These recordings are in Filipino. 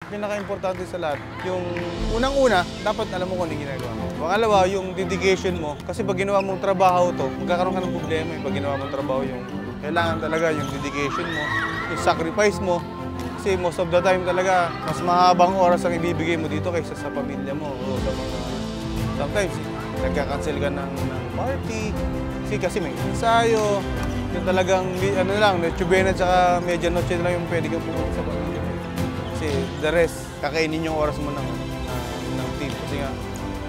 pinaka-importante sa lahat, yung unang-una, dapat alam mo kung anong ginagawa mo. Pangalawa, yung dedication mo. Kasi pag ginawa mong trabaho to, magkakaroon ka ng problema. Pag ginawa mong trabaho, yung kailangan talaga yung dedication mo, yung sacrifice mo. Kasi most of the time talaga, mas mahabang oras ang ibibigay mo dito kaysa sa pamilya mo. O sa mga, sometimes, nagka-cancel ka ng party. Kasi may ensayo. Yung talagang, ano lang, Noche Buena at Medianoche na lang yung pwede kang pumunta sa pamilya. Kasi the rest, kakainin yung oras mo ng team. Kasi nga,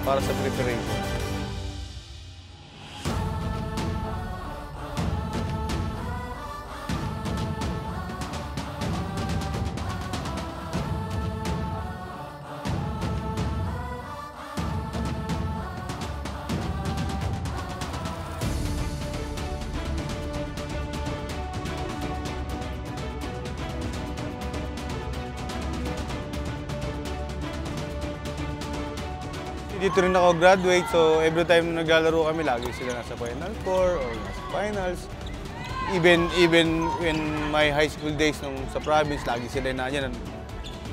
para sa preparation. Dito rin ako graduate, so every time naglalaro kami, lagi sila nasa Final Four or nasa finals. Even in my high school days nung sa province, lagi sila nandiyan.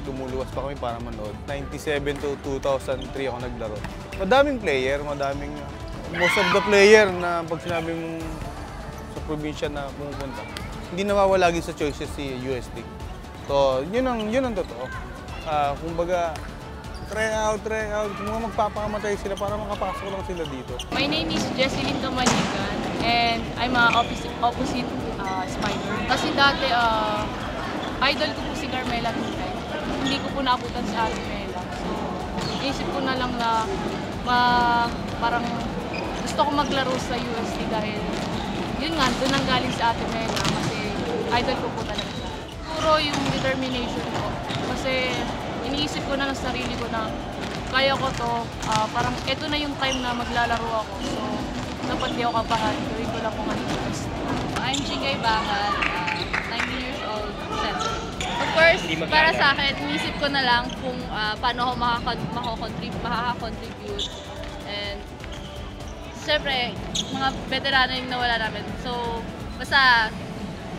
Tumuluwas pa kami para manood. 97 to 2003 ako naglaro. Madaming player, most of the player na pag sinabi mong sa probinsya na pumupunta, hindi nawawala lagi sa choices si UST. So, yun ang totoo. Kumbaga, try out. Kung mga magpapakamatay sila para makapasok lang sila dito. My name is Jesselyn Kamaligan and I'm a opposite spider. Kasi dati, idol ko po si Carmela Turay. Hindi ko po naabutan si Ate Mela. So, isip ko na lang na parang gusto ko maglaro sa UST dahil yun nga, doon ang galing si Ate Mela kasi idol ko po talaga siya. Siguro yung determination ko kasi iniisip ko na ng sarili ko na kaya ko to, parang ito na yung time na maglalaro ako. So, dapat di ako kabahan, gawin ko lang kung ano yung best. I'm Chingay Bahan, 19 years old, 7. Of course, para sa akin, iniisip ko na lang kung paano ako makakakontribute. And, syempre, mga veterano yung nawala namin. So, basta,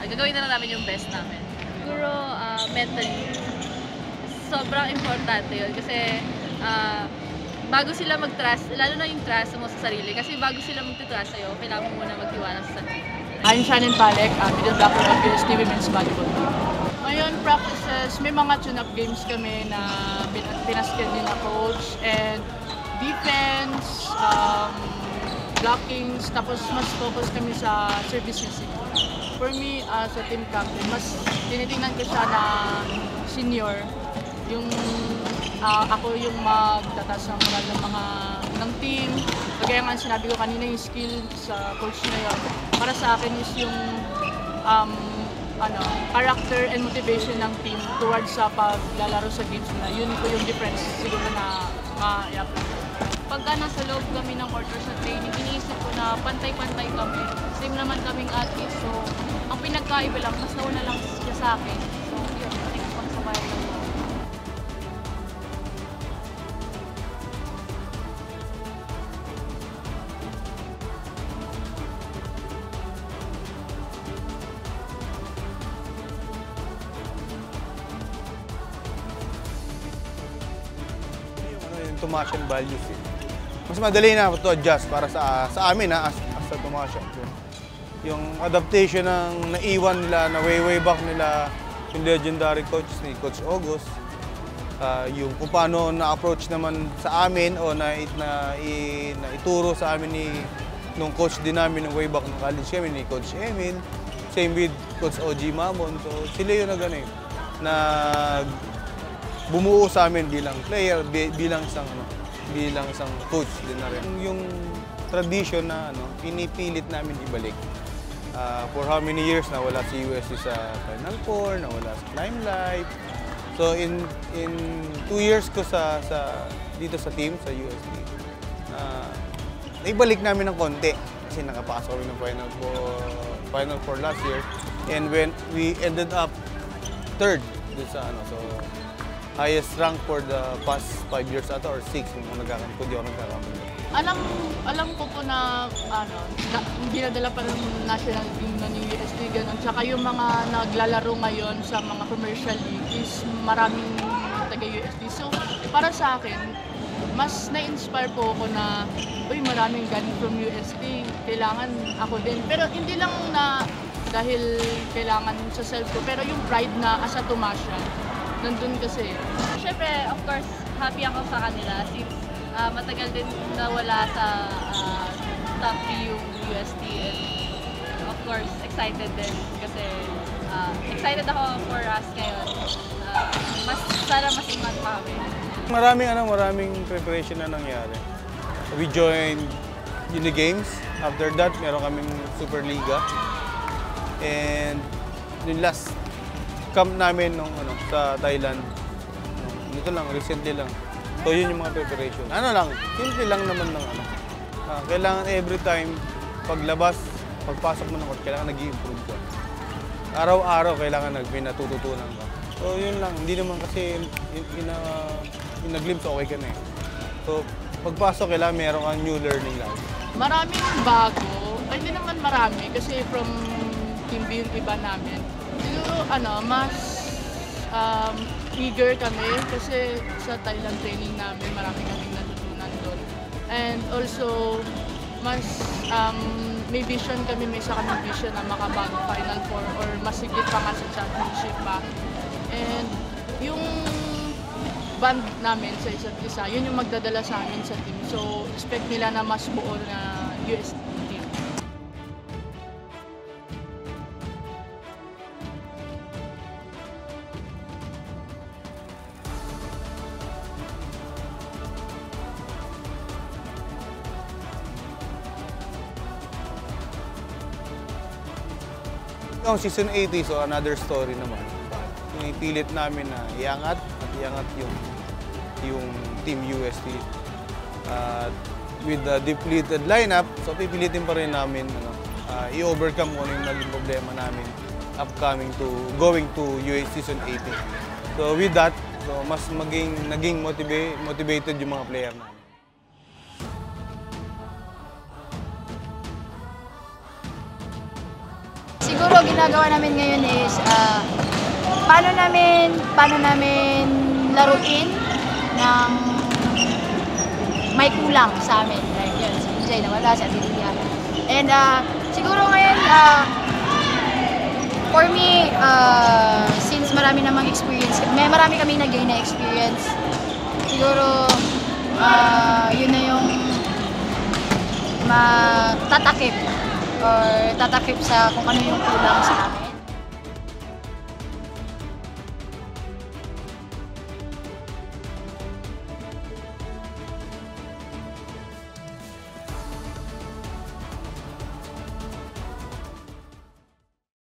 gagawin na lang namin yung best namin. Siguro, mentally, sobrang importante yun kasi bago sila mag-trust, lalo na yung trust mo sa sarili kasi bago sila mag-trust sa'yo, kailangan mo muna magtiwala sa sarili. I'm Shannon Palek, middle blocker of UST Women's Volleyball Team. Ngayon, practices, may mga tune-up games kami na pinasked din na coach and defense, blockings, tapos mas focus kami sa service usage. For me, as a team captain, mas tinitingnan ko siya na senior. Yung ako yung magtataas ng moral ng team. Kaya nga sinabi ko kanina yung skill sa coach na yun. Para sa akin is yung character and motivation ng team towards sa paglalaro sa games nila. Yun po yung difference siguro na ma-i-apply. Pagka nasa loob kami ng court or sa training, iniisip ko na pantay-pantay kami. Same naman kaming athletes. So, ang pinagkaiba lang, mas nauna lang siya sa akin. So, yun, nakikipagsabayan lang. Tumasyan values eh. Mas madali na to adjust para sa amin as a Tumasyan. Yung adaptation ng naiwan nila, na way back nila yung legendary coach ni Coach August. Yung kung paano na-approach naman sa amin o na ituro sa amin nung coach din namin ng way back ng college kami ni Coach Emil. Same with Coach OG Mamon. So sila yung bumuo sa amin bilang player, bilang isang coach din na rin. Yung tradition na pinipilit namin ibalik. For how many years nawala si UST sa Final Four, nawala sa Limelight. So in 2 years ko dito sa team sa UST, naibalik namin ng konti kasi nakapasok kami ng Final Four last year, and when we ended up 3rd dun sa so highest rank for the past 5 years ata or 6 kung hindi ako nagkakamali. Alam ko po na dinadala pa ng national team na ng UST ganun. Tsaka yung mga naglalaro ngayon sa mga commercial league is maraming taga-UST. So, para sa akin, mas na-inspire po ako na, uy, maraming galing from UST, kailangan ako din. Pero hindi lang na dahil kailangan sa self ko, pero yung pride na as a Tomasya, nandun kasi. Siyempre, of course, happy ako sa kanila since matagal din nawala sa top 3 yung UST. And of course, excited din kasi excited ako for us ngayon. Sana mas ingat pa kami. Maraming preparation na nangyari. We joined Unigames. After that, meron kaming Superliga. And yung last camp namin sa Thailand, dito lang, recently lang. So yun yung mga preparation. Simple lang naman ng kailangan every time, paglabas, pagpasok mo ng court, kailangan nag-i-improve ka. Araw-araw, kailangan may natututunan ka. So yun lang, hindi naman kasi nag-glimpse, okay ka na eh. So pagpasok, kailangan meron kang new learning lang. Maraming bago, ay hindi naman marami kasi from team B yung iba namin. Siguro mas eager kami kasi sa Thailand training namin marami kaming natutunan doon. And also, mas may vision kami, may isa kaming vision na makabag Final Four or mas sigit pa nga sa championship pa. And yung band namin sa isa't isa, yun yung magdadala sa amin sa team. So, expect nila na mas buo na US team. Yung season 80, so another story naman. Yung ipilit namin na iangat yung Team UST. With the depleted lineup, so pipilitin pa rin namin i-overcome kung ano yung naging problema namin going to UST season 80. So with that, so mas naging motivated yung mga player namin. Siguro ginagawa namin ngayon is paano namin laruin ng may kulang sa amin. Like yun, si PJ nawala, si Adelia. And siguro ngayon, for me, since marami namang experience, marami kaming nag-gain na experience, siguro yun na yung tatakip sa kung ano yung kulang sa amin.